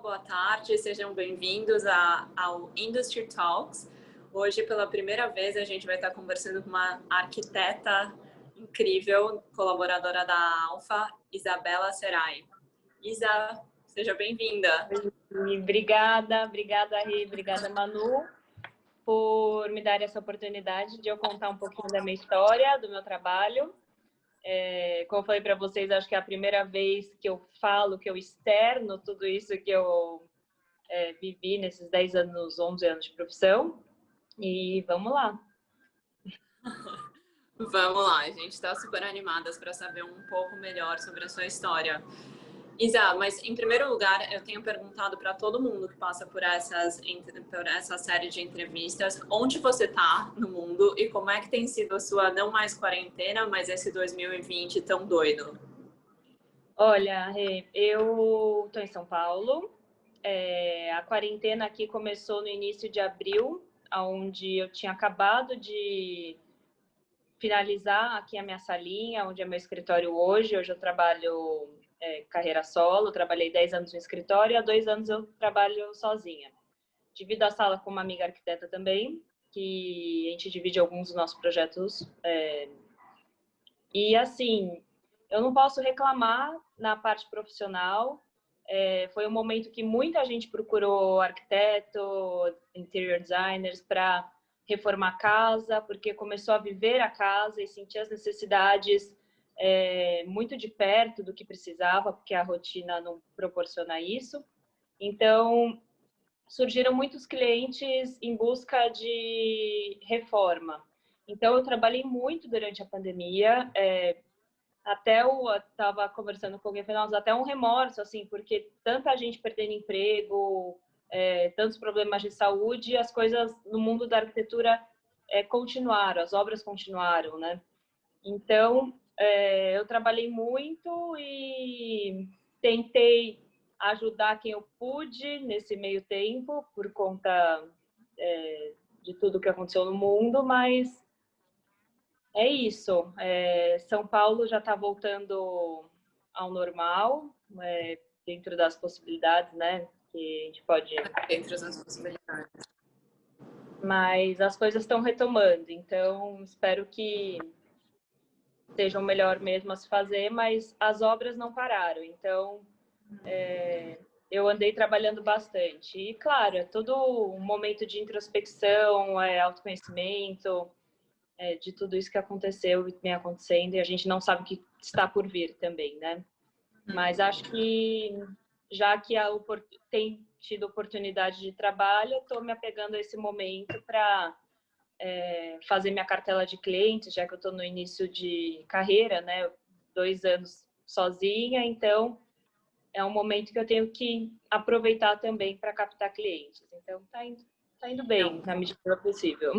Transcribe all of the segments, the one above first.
boa tarde, sejam bem-vindos ao Industry Talks. Hoje, pela primeira vez, a gente vai estar conversando com uma arquiteta incrível, colaboradora da Alfa, Isabela Serai. Isa, seja bem-vinda. Obrigada, Rê, obrigada, Manu, por me dar essa oportunidade de eu contar um pouquinho da minha história, do meu trabalho. Como eu falei para vocês, acho que é a primeira vez que eu falo, que eu externo tudo isso que eu vivi nesses 10 anos, 11 anos de profissão. E vamos lá. Vamos lá, a gente está super animadas para saber um pouco melhor sobre a sua história. Isa, mas em primeiro lugar, eu tenho perguntado para todo mundo que passa por essa série de entrevistas, onde você está no mundo e como é que tem sido a sua, não mais quarentena, mas esse 2020 tão doido? Olha, Rê, eu estou em São Paulo. A quarentena aqui começou no início de abril, onde eu tinha acabado de finalizar aqui a minha salinha, onde é meu escritório hoje. Hoje eu trabalho carreira solo, trabalhei 10 anos no escritório e há 2 anos eu trabalho sozinha. Divido a sala com uma amiga arquiteta também, que a gente divide alguns dos nossos projetos. E assim, eu não posso reclamar na parte profissional. Foi um momento que muita gente procurou arquiteto, interior designers para reformar a casa, porque começou a viver a casa e sentir as necessidades muito de perto do que precisava, porque a rotina não proporciona isso. Então, surgiram muitos clientes em busca de reforma. Então, eu trabalhei muito durante a pandemia. Até eu estava conversando com alguém, falei, até um remorso, assim, porque tanta gente perdendo emprego, tantos problemas de saúde, as coisas no mundo da arquitetura continuaram, as obras continuaram, né? Então, eu trabalhei muito e tentei ajudar quem eu pude nesse meio tempo, por conta de tudo que aconteceu no mundo, mas é isso. São Paulo já está voltando ao normal, dentro das possibilidades, né? Que a gente pode. Dentro das possibilidades. Mas as coisas estão retomando, então espero que sejam melhor mesmo a se fazer, mas as obras não pararam. Então, eu andei trabalhando bastante. E, claro, é todo um momento de introspecção, autoconhecimento, de tudo isso que aconteceu e vem acontecendo, e a gente não sabe o que está por vir também, né? Mas acho que, já que tem tido oportunidade de trabalho, eu estou me apegando a esse momento para fazer minha cartela de clientes, já que eu estou no início de carreira, né? 2 anos sozinha, então é um momento que eu tenho que aproveitar também para captar clientes. Então, tá indo bem, na medida do possível.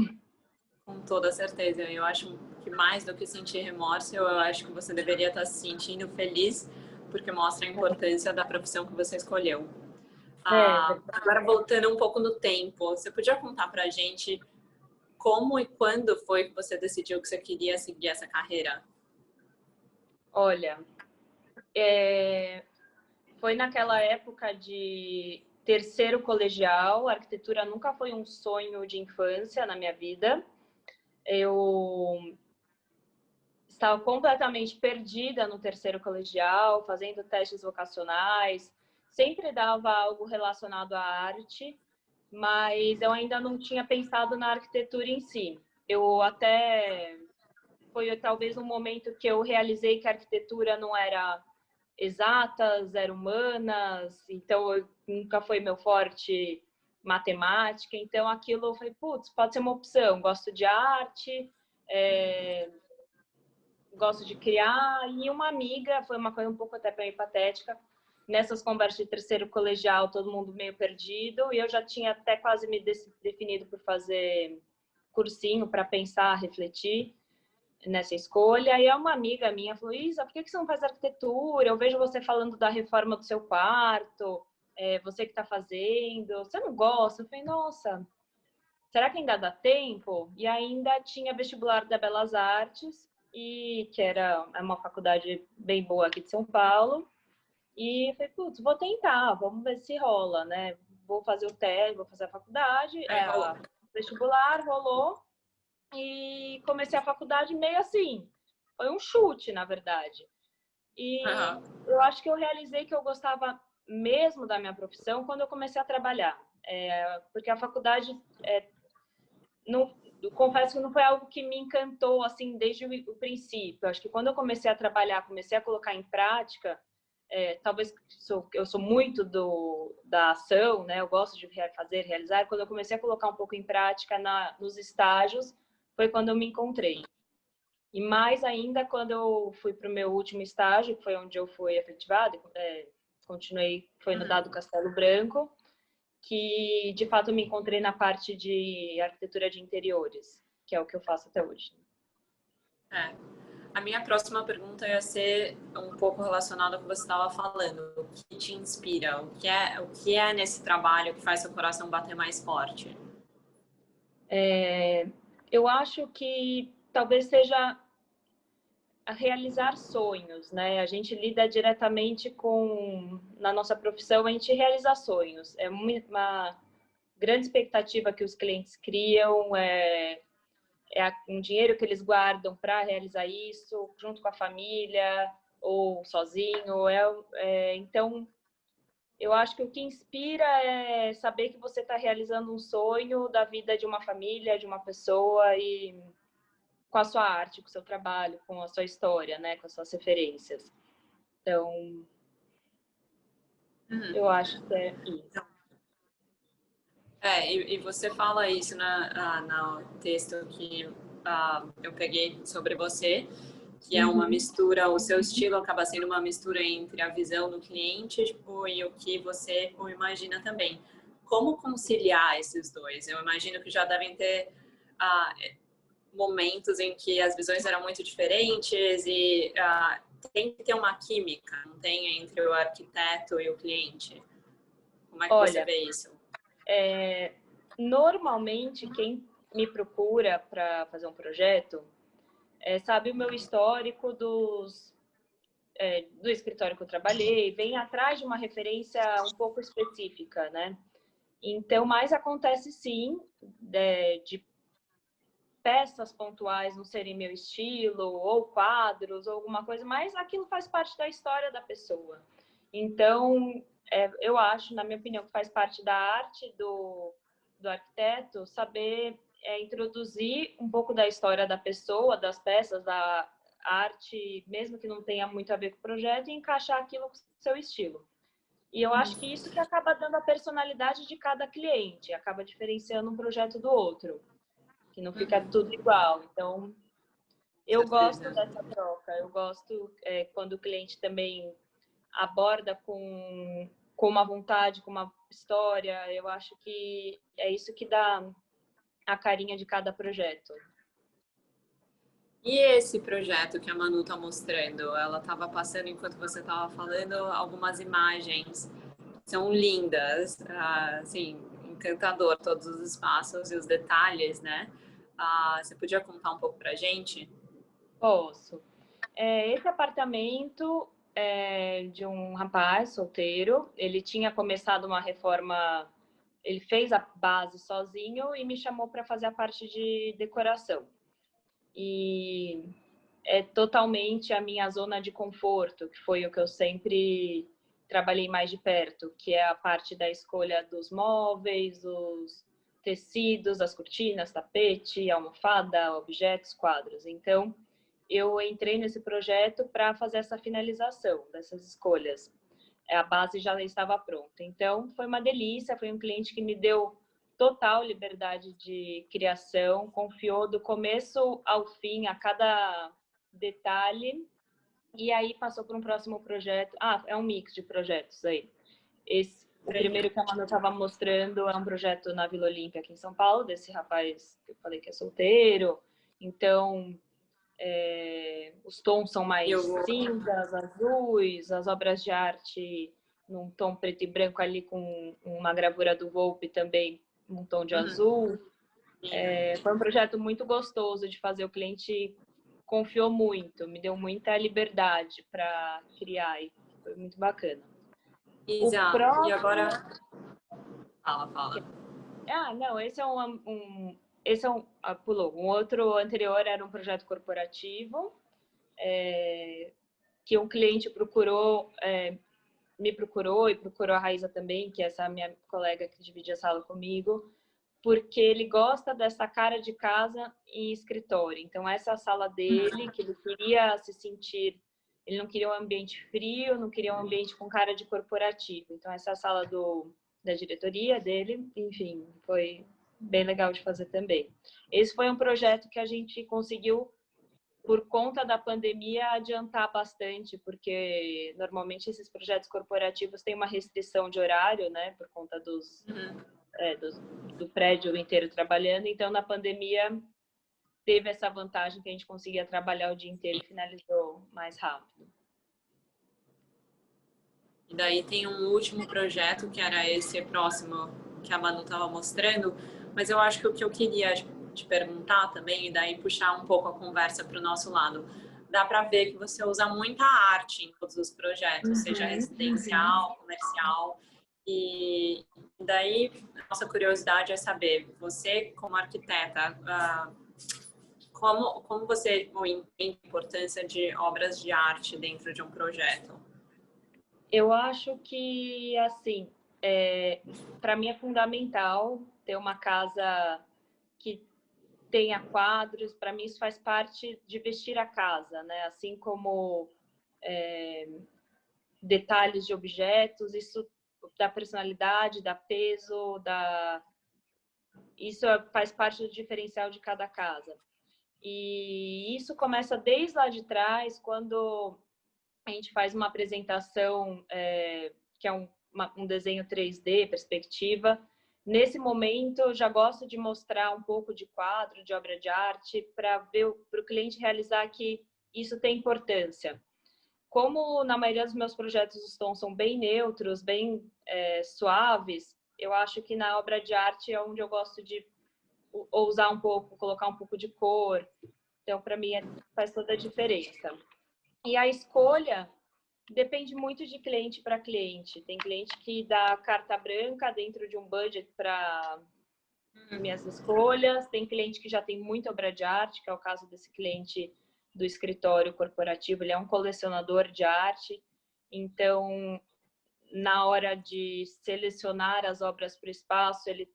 Com toda certeza. Eu acho que mais do que sentir remorso, eu acho que você deveria estar se sentindo feliz, porque mostra a importância da profissão que você escolheu. Agora, voltando um pouco no tempo, você podia contar pra gente como e quando foi que você decidiu que você queria seguir essa carreira? Olha, foi naquela época de terceiro colegial. A arquitetura nunca foi um sonho de infância na minha vida. Eu estava completamente perdida no terceiro colegial, fazendo testes vocacionais, sempre dava algo relacionado à arte, mas eu ainda não tinha pensado na arquitetura em si. Foi talvez um momento que eu realizei que a arquitetura não era exatas, eram humanas, então nunca foi meu forte matemática, então aquilo foi, putz, pode ser uma opção, gosto de arte, gosto de criar, e uma amiga, foi uma coisa um pouco até bem patética, nessas conversas de terceiro colegial, todo mundo meio perdido, e eu já tinha até quase me definido por fazer cursinho para pensar, refletir nessa escolha. E uma amiga minha falou, Isa, por que você não faz arquitetura? Eu vejo você falando da reforma do seu quarto, você que está fazendo, você não gosta? Eu falei, nossa, será que ainda dá tempo? E ainda tinha vestibular da Belas Artes, que era uma faculdade bem boa aqui de São Paulo, E falei, putz, vou tentar, vamos ver se rola, né? Vou fazer o teste, vou fazer a faculdade, vestibular, rolou. E comecei a faculdade meio assim. Foi um chute, na verdade. E eu acho que eu realizei que eu gostava mesmo da minha profissão quando eu comecei a trabalhar. Porque a faculdade, não, confesso que não foi algo que me encantou assim desde o princípio. Acho que quando eu comecei a trabalhar, comecei a colocar em prática, talvez eu sou muito da ação, né? Eu gosto de fazer, realizar. Quando eu comecei a colocar um pouco em prática nos estágios, foi quando eu me encontrei. E mais ainda quando eu fui para o meu último estágio, que foi onde eu fui efetivada, continuei, foi no Dado Castelo Branco, que de fato me encontrei na parte de arquitetura de interiores, que é o que eu faço até hoje. A minha próxima pergunta ia ser um pouco relacionada ao que você estava falando. O que te inspira? O que é nesse trabalho que faz seu coração bater mais forte? Eu acho que talvez seja a realizar sonhos, né? A gente lida diretamente na nossa profissão, a gente realiza sonhos. É uma grande expectativa que os clientes criam, um dinheiro que eles guardam para realizar isso, junto com a família ou sozinho. Então, eu acho que o que inspira é saber que você está realizando um sonho da vida de uma família, de uma pessoa, e com a sua arte, com o seu trabalho, com a sua história, né, com as suas referências. Então, eu acho que é isso. E você fala isso no texto que eu peguei sobre você, que é uma mistura, o seu estilo acaba sendo uma mistura entre a visão do cliente, tipo, e o que você imagina também. Como conciliar esses dois? Eu imagino que já devem ter momentos em que as visões eram muito diferentes e tem que ter uma química, não tem, entre o arquiteto e o cliente? Como é que você vê isso? Normalmente, quem me procura para fazer um projeto sabe o meu histórico do escritório que eu trabalhei, vem atrás de uma referência um pouco específica, né? Então, mais acontece sim de peças pontuais não serem meu estilo, ou quadros, ou alguma coisa, mas aquilo faz parte da história da pessoa. Então, eu acho, na minha opinião, que faz parte da arte do arquiteto saber introduzir um pouco da história da pessoa, das peças, da arte, mesmo que não tenha muito a ver com o projeto, e encaixar aquilo com o seu estilo. E eu acho que isso que acaba dando a personalidade de cada cliente, acaba diferenciando um projeto do outro, que não fica tudo igual. Então, eu gosto dessa troca. Eu gosto quando o cliente também aborda com uma vontade, com uma história. Eu acho que é isso que dá a carinha de cada projeto. E esse projeto que a Manu está mostrando, ela estava passando, enquanto você estava falando, algumas imagens. São lindas, assim, encantador todos os espaços e os detalhes, né? Você podia contar um pouco pra gente? Posso. Esse apartamento é de um rapaz solteiro. Ele tinha começado uma reforma, ele fez a base sozinho e me chamou para fazer a parte de decoração. E é totalmente a minha zona de conforto, que foi o que eu sempre trabalhei mais de perto, que é a parte da escolha dos móveis, os tecidos, as cortinas, tapete, almofada, objetos, quadros. Então, eu entrei nesse projeto para fazer essa finalização dessas escolhas. A base já estava pronta. Então, foi uma delícia, foi um cliente que me deu total liberdade de criação, confiou do começo ao fim, a cada detalhe, e aí passou para um próximo projeto. É um mix de projetos aí. O primeiro que a Manu estava mostrando é um projeto na Vila Olímpia, aqui em São Paulo, desse rapaz que eu falei que é solteiro. Então, os tons são mais cinzas, azuis, as obras de arte num tom preto e branco ali com uma gravura do Volpe também, num tom de azul. Foi um projeto muito gostoso de fazer, o cliente confiou muito, me deu muita liberdade para criar e foi muito bacana. Isa, próximo... e agora... Fala. Não, esse é pulou. Um outro anterior era um projeto corporativo, que um cliente me procurou e procurou a Raíza também, que é essa minha colega que divide a sala comigo, porque ele gosta dessa cara de casa em escritório. Então, essa é a sala dele, que ele queria se sentir... Ele não queria um ambiente frio, não queria um ambiente com cara de corporativo. Então, essa é a sala da diretoria dele. Enfim, foi bem legal de fazer também. Esse foi um projeto que a gente conseguiu, por conta da pandemia, adiantar bastante, porque normalmente esses projetos corporativos têm uma restrição de horário, né, por conta do prédio inteiro trabalhando. Então, na pandemia, teve essa vantagem que a gente conseguia trabalhar o dia inteiro e finalizou mais rápido. E daí tem um último projeto, que era esse próximo que a Manu estava mostrando, mas eu acho que o que eu queria te perguntar também, e daí puxar um pouco a conversa para o nosso lado, dá para ver que você usa muita arte em todos os projetos, seja residencial, comercial, e daí nossa curiosidade é saber, você como arquiteta, como você entende a importância de obras de arte dentro de um projeto? Eu acho que, assim, para mim é fundamental ter uma casa que tenha quadros. Para mim isso faz parte de vestir a casa, né? Assim como detalhes de objetos, isso dá personalidade, dá peso, isso faz parte do diferencial de cada casa. E isso começa desde lá de trás, quando a gente faz uma apresentação que é um desenho 3D, perspectiva. Nesse momento, eu já gosto de mostrar um pouco de quadro, de obra de arte, para o cliente realizar que isso tem importância. Como na maioria dos meus projetos os tons são bem neutros, bem suaves, eu acho que na obra de arte é onde eu gosto de ousar um pouco, colocar um pouco de cor. Então, para mim, faz toda a diferença. E a escolha depende muito de cliente para cliente. Tem cliente que dá carta branca dentro de um budget para minhas escolhas. Tem cliente que já tem muita obra de arte, que é o caso desse cliente do escritório corporativo. Ele é um colecionador de arte. Então, na hora de selecionar as obras para o espaço, ele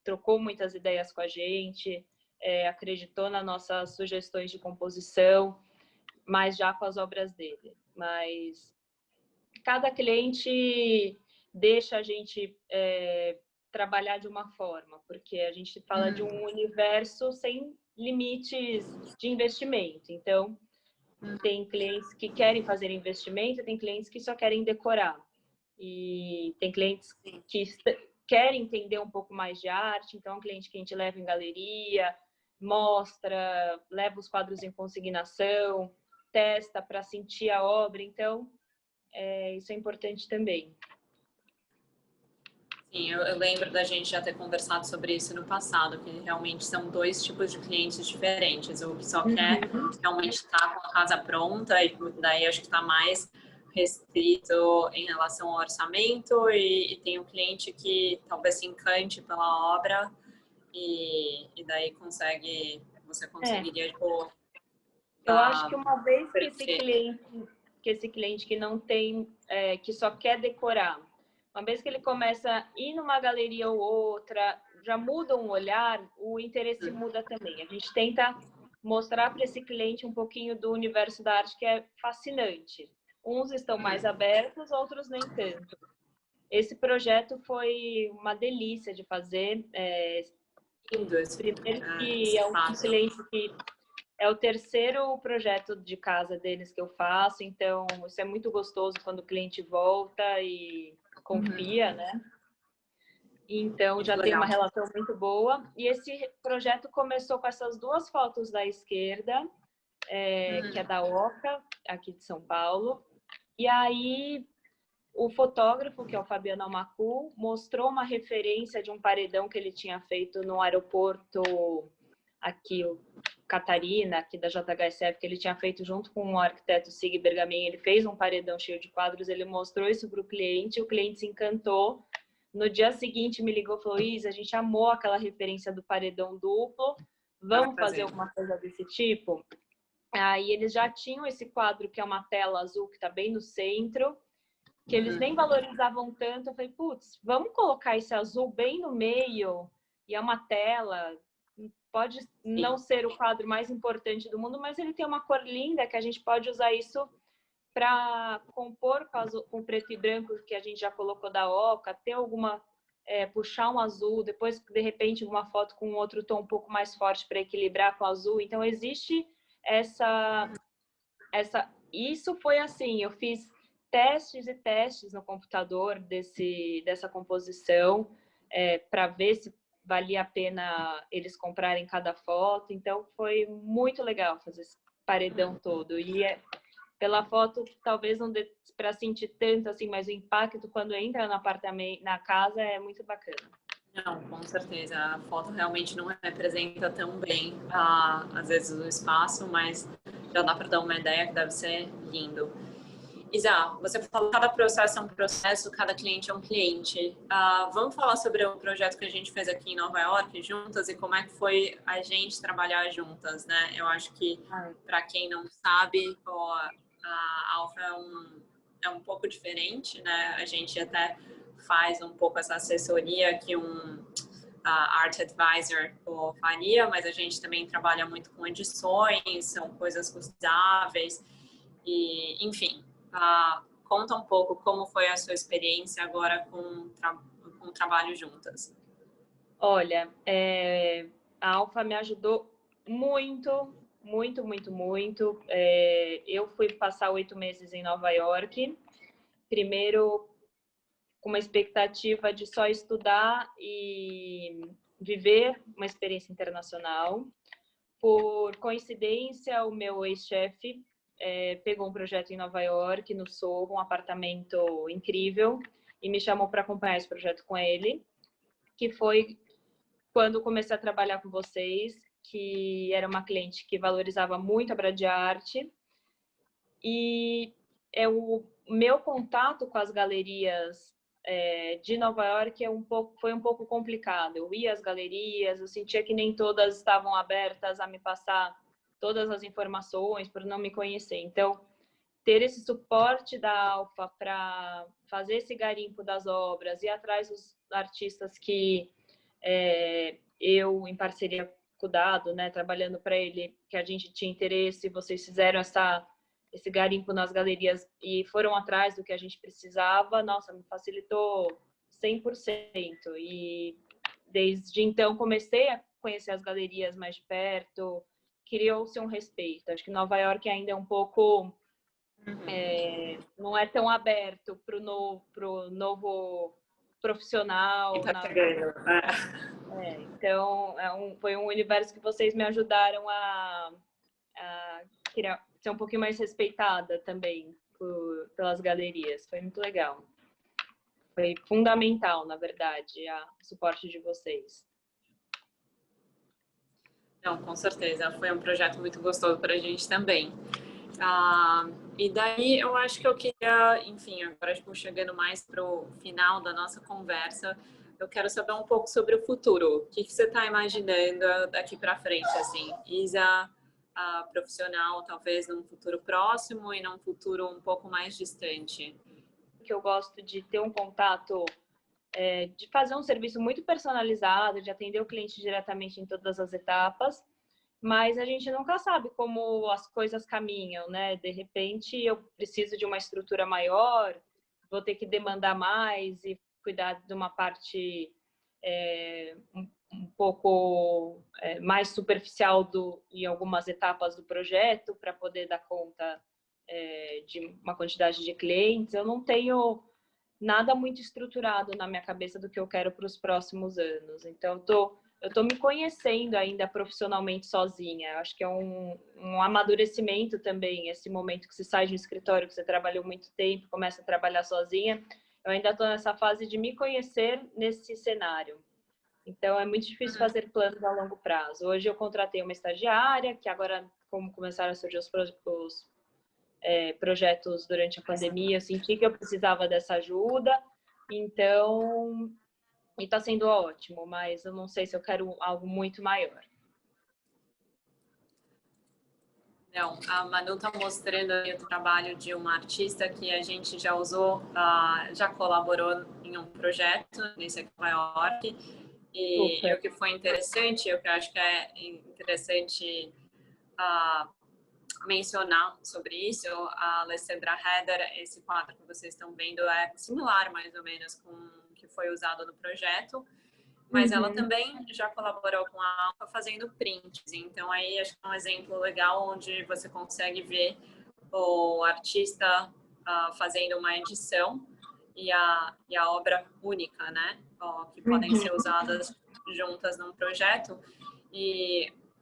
trocou muitas ideias com a gente, acreditou nas nossas sugestões de composição, mas já com as obras dele. Mas cada cliente deixa a gente trabalhar de uma forma, porque a gente fala de um universo sem limites de investimento. Então, tem clientes que querem fazer investimento, tem clientes que só querem decorar. E tem clientes que querem entender um pouco mais de arte, então é um cliente que a gente leva em galeria, mostra, leva os quadros em consignação, testa para sentir a obra. Então, isso é importante também. Sim, eu lembro da gente já ter conversado sobre isso no passado, que realmente são dois tipos de clientes diferentes. O que só quer realmente estar com a casa pronta, e daí acho que está mais restrito em relação ao orçamento, e tem um cliente que talvez se encante pela obra, e daí você conseguiria, tipo... Eu acho que uma vez que esse cliente que não tem, que só quer decorar, uma vez que ele começa a ir numa galeria ou outra, já muda um olhar, o interesse muda também. A gente tenta mostrar para esse cliente um pouquinho do universo da arte, que é fascinante. Uns estão mais abertos, outros nem tanto. Esse projeto foi uma delícia de fazer. Primeiro que é um cliente que é o terceiro projeto de casa deles que eu faço, então isso é muito gostoso quando o cliente volta e confia, né? Então muito já legal. Tem uma relação muito boa. E esse projeto começou com essas duas fotos da esquerda, que é da Oca, aqui de São Paulo. E aí o fotógrafo, que é o Fabiano Almacu, mostrou uma referência de um paredão que ele tinha feito no aeroporto aqui, o Catarina, aqui da JHSF, que ele tinha feito junto com o arquiteto Sig Bergamin. Ele fez um paredão cheio de quadros, ele mostrou isso para o cliente se encantou. No dia seguinte me ligou e falou: Isa, a gente amou aquela referência do paredão duplo, vamos fazer alguma coisa desse tipo? Aí eles já tinham esse quadro que é uma tela azul que está bem no centro, que eles nem valorizavam tanto. Eu falei, putz, vamos colocar esse azul bem no meio, e é uma tela, pode não ser o quadro mais importante do mundo, mas ele tem uma cor linda que a gente pode usar isso para compor com preto e branco que a gente já colocou da Oca, ter alguma puxar um azul, depois de repente uma foto com outro tom um pouco mais forte para equilibrar com o azul. Então existe isso foi assim, eu fiz testes e testes no computador dessa composição para ver se valia a pena eles comprarem cada foto. Então foi muito legal fazer esse paredão todo. E pela foto talvez não dê para sentir tanto assim, mas o impacto quando entra no apartamento, na casa, é muito bacana. Não, com certeza. A foto realmente não representa tão bem, às vezes, o espaço, mas já dá para dar uma ideia que deve ser lindo. Isa, você falou que cada processo é um processo, cada cliente é um cliente. Vamos falar sobre o projeto que a gente fez aqui em Nova York, juntas, e como é que foi a gente trabalhar juntas, né? Eu acho que, para quem não sabe, a Alfa é um pouco diferente, né? A gente até faz um pouco essa assessoria que um Art Advisor faria, mas a gente também trabalha muito com edições, são coisas customizáveis, e, enfim, conta um pouco como foi a sua experiência agora com o trabalho juntas. Olha, a Alfa me ajudou muito, muito, muito, muito. Eu fui passar 8 meses em Nova York, primeiro com uma expectativa de só estudar e viver uma experiência internacional. Por coincidência, o meu ex-chefe pegou um projeto em Nova York, no Soho, um apartamento incrível, e me chamou para acompanhar esse projeto com ele, que foi quando comecei a trabalhar com vocês, que era uma cliente que valorizava muito a Bradiarte. E o meu contato com as galerias de Nova York foi um pouco complicado. Eu ia às galerias, eu sentia que nem todas estavam abertas a me passar todas as informações por não me conhecer. Então, ter esse suporte da Alfa para fazer esse garimpo das obras e atrás dos artistas que eu, em parceria com o Dado, né, trabalhando para ele, que a gente tinha interesse, vocês fizeram esse garimpo nas galerias e foram atrás do que a gente precisava, nossa, me facilitou 100%. E desde então comecei a conhecer as galerias mais de perto, criou-se um respeito. Acho que Nova York ainda é um pouco... não é tão aberto para o novo profissional. Então, foi um universo que vocês me ajudaram a ser um pouquinho mais respeitada também pelas galerias. Foi muito legal. Foi fundamental, na verdade, o suporte de vocês. Não, com certeza. Foi um projeto muito gostoso para a gente também. E daí eu acho que eu queria, enfim, agora chegando mais para o final da nossa conversa, eu quero saber um pouco sobre o futuro. O que você está imaginando daqui para frente, assim? Isa, profissional, talvez num futuro próximo e num futuro um pouco mais distante. Que eu gosto de ter um contato, de fazer um serviço muito personalizado, de atender o cliente diretamente em todas as etapas, mas a gente nunca sabe como as coisas caminham, né? De repente eu preciso de uma estrutura maior, vou ter que demandar mais e cuidar de uma parte um pouco mais superficial em algumas etapas do projeto para poder dar conta de uma quantidade de clientes. Eu não tenho nada muito estruturado na minha cabeça do que eu quero para os próximos anos. Então, eu estou me conhecendo ainda profissionalmente sozinha. Acho que é um amadurecimento também, esse momento que você sai de um escritório, que você trabalhou muito tempo, começa a trabalhar sozinha. Eu ainda estou nessa fase de me conhecer nesse cenário. Então, é muito difícil fazer planos a longo prazo. Hoje eu contratei uma estagiária, que agora, como começaram a surgir os projetos durante a pandemia, eu senti que eu precisava dessa ajuda. Então, e está sendo ótimo, mas eu não sei se eu quero algo muito maior. Não, a Manu está mostrando aí o trabalho de uma artista que a gente já usou, já colaborou em um projeto nesse aqui em Nova York. E o que foi interessante, o que eu acho que é interessante mencionar sobre isso, a Alessandra Heder, esse quadro que vocês estão vendo é similar mais ou menos com o que foi usado no projeto, mas ela também já colaborou com a Alfa fazendo prints. Então aí acho que é um exemplo legal onde você consegue ver o artista fazendo uma edição e a obra única, né? Que podem ser usadas juntas num projeto.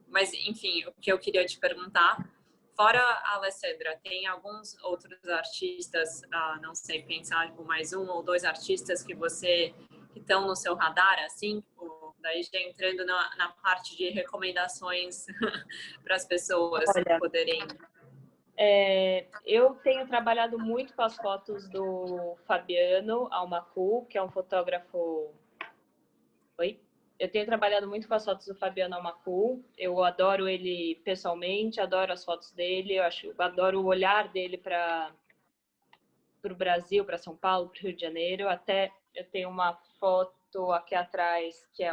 Mas, enfim, o que eu queria te perguntar, fora a Alessandra, tem alguns outros artistas, não sei, pensar tipo, mais um ou dois artistas que estão no seu radar, assim, daí já entrando na parte de recomendações para as pessoas poderem... Eu tenho trabalhado muito com as fotos do Fabiano Almacu, que é um fotógrafo... Oi? Eu tenho trabalhado muito com as fotos do Fabiano Almacu. Eu adoro ele pessoalmente, adoro as fotos dele, eu adoro o olhar dele para o Brasil, para São Paulo, para o Rio de Janeiro. Até eu tenho uma foto aqui atrás, que é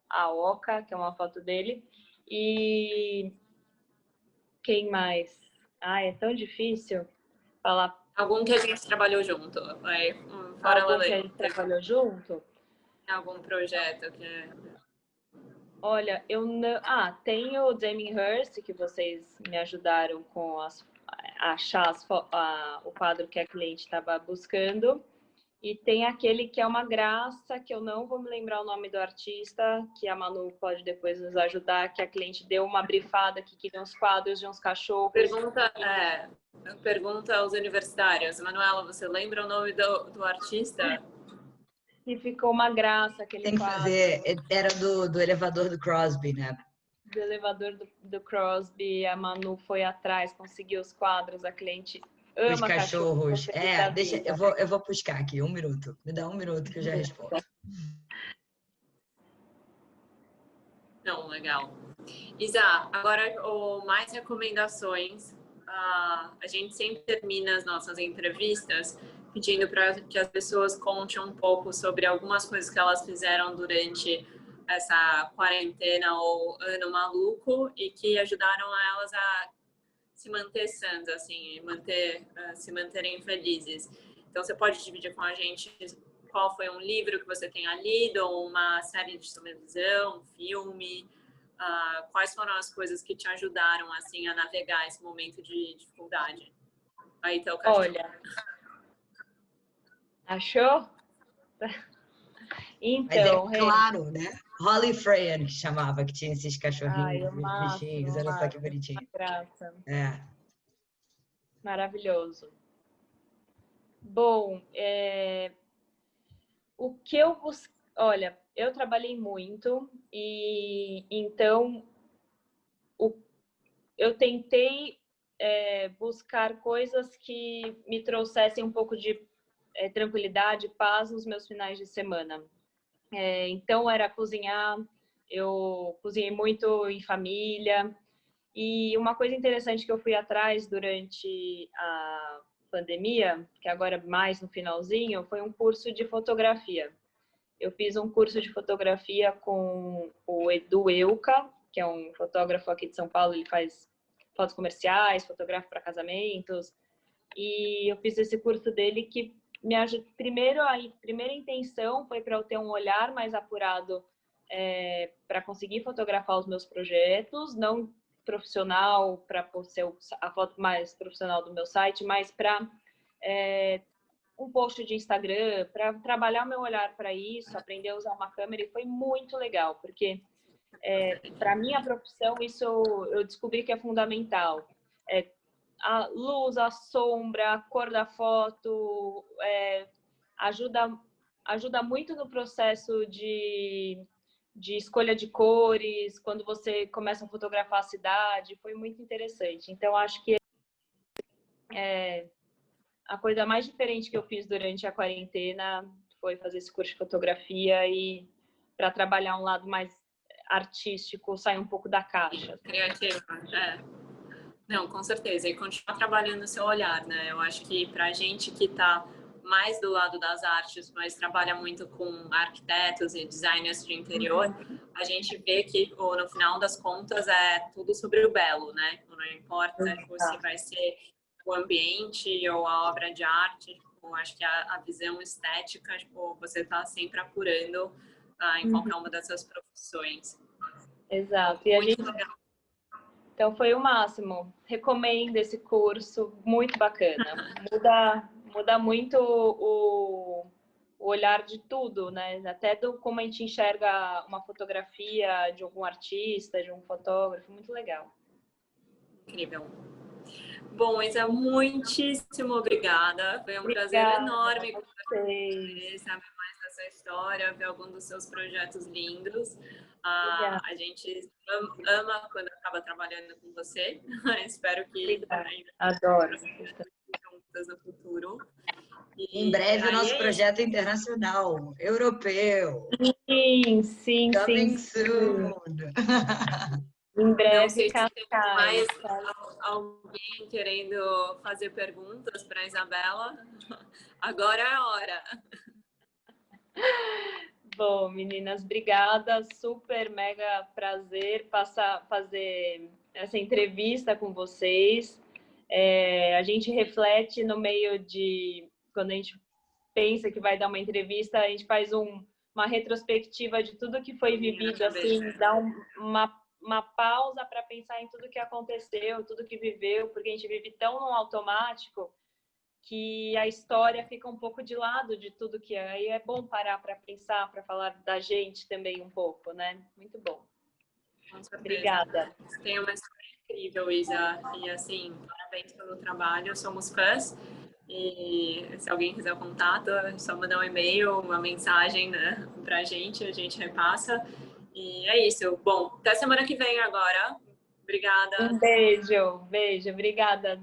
a Oca, que é uma foto dele. E quem mais? É tão difícil falar. Algum que a gente trabalhou junto. Fora Algum que a gente trabalhou junto? Algum projeto que... Olha, eu não... tem o Damien Hirst, que vocês me ajudaram com a achar o quadro que a cliente estava buscando. E tem aquele que é uma graça, que eu não vou me lembrar o nome do artista, que a Manu pode depois nos ajudar, que a cliente deu uma brifada que queria uns quadros de uns cachorros. Pergunta aos universitários. Manuela, você lembra o nome do artista? E ficou uma graça aquele Tem que quadro. fazer, era do elevador do Crosby, né? Do elevador do Crosby, a Manu foi atrás, conseguiu os quadros, a cliente ama os cachorros. deixa, eu vou buscar aqui, 1 minuto. Me dá 1 minuto que eu já respondo. Não, legal. Isa, agora mais recomendações. A gente sempre termina as nossas entrevistas pedindo para que as pessoas contem um pouco sobre algumas coisas que elas fizeram durante essa quarentena ou ano maluco e que ajudaram elas a se manter sãs, assim, se manterem felizes. Então, você pode dividir com a gente qual foi um livro que você tenha lido, ou uma série de televisão, um filme, quais foram as coisas que te ajudaram, assim, a navegar esse momento de dificuldade? Aí tá o cachorro. Olha, achou? Então, mas claro, né? Holly Freyan, que chamava, que tinha esses cachorrinhos, bichinhos, olha só que bonitinho. Graça. Maravilhoso. Bom, o que eu busquei... Olha, eu trabalhei muito e então eu tentei buscar coisas que me trouxessem um pouco de tranquilidade, paz nos meus finais de semana. Então era cozinhar, eu cozinhei muito em família. E uma coisa interessante que eu fui atrás durante a pandemia, que agora mais no finalzinho, foi um curso de fotografia. Eu fiz um curso de fotografia com o Edu Euca, que é um fotógrafo aqui de São Paulo, ele faz fotos comerciais, fotografa para casamentos. E eu fiz esse curso dele que me ajudou. Primeiro, a primeira intenção foi para eu ter um olhar mais apurado para conseguir fotografar os meus projetos, não profissional para ser a foto mais profissional do meu site, mas para um post de Instagram, para trabalhar o meu olhar para isso, aprender a usar uma câmera, e foi muito legal, porque para minha profissão isso eu descobri que é fundamental. A luz, a sombra, a cor da foto ajuda muito no processo de de escolha de cores, quando você começa a fotografar a cidade, foi muito interessante. Então, acho que a coisa mais diferente que eu fiz durante a quarentena foi fazer esse curso de fotografia e para trabalhar um lado mais artístico, sair um pouco da caixa. Criativa, Não, com certeza. E continuar trabalhando o seu olhar, né? Eu acho que pra gente que tá mais do lado das artes, mas trabalha muito com arquitetos e designers de interior, a gente vê que no final das contas é tudo sobre o belo, né? Não importa se vai ser o ambiente ou a obra de arte, tipo, acho que a visão estética, tipo, você está sempre apurando em qualquer uma dessas profissões. Exato. E muito legal. Então foi o máximo. Recomendo esse curso, muito bacana. Muda muito o olhar de tudo, né? Até do como a gente enxerga uma fotografia de algum artista, de um fotógrafo, muito legal. Incrível. Bom, Isa, muitíssimo obrigada. Foi um prazer enorme conversar com você, saber mais da sua história, ver algum dos seus projetos lindos. A gente ama quando acaba trabalhando com você. Espero que adoro juntas no futuro. Em breve o nosso projeto internacional, europeu. Sim. Coming soon. Em breve. Não sei se tem mais alguém querendo fazer perguntas para a Isabela. Agora é a hora. Bom, meninas, obrigada. Super, mega prazer fazer essa entrevista com vocês. A gente reflete no meio de... Quando a gente pensa que vai dar uma entrevista, a gente faz uma retrospectiva de tudo que foi vivido, assim, dá uma pausa para pensar em tudo que aconteceu, tudo que viveu, porque a gente vive tão no automático que a história fica um pouco de lado de tudo que é. Aí é bom parar para pensar, para falar da gente também um pouco, né? Muito bom. Obrigada. Tem uma história incrível, Isa. E assim, parabéns pelo trabalho. Somos fãs. E se alguém quiser o contato, é só mandar um e-mail, uma mensagem, né, pra gente, a gente repassa. E é isso. Bom, até semana que vem agora. Obrigada. Um beijo. Obrigada.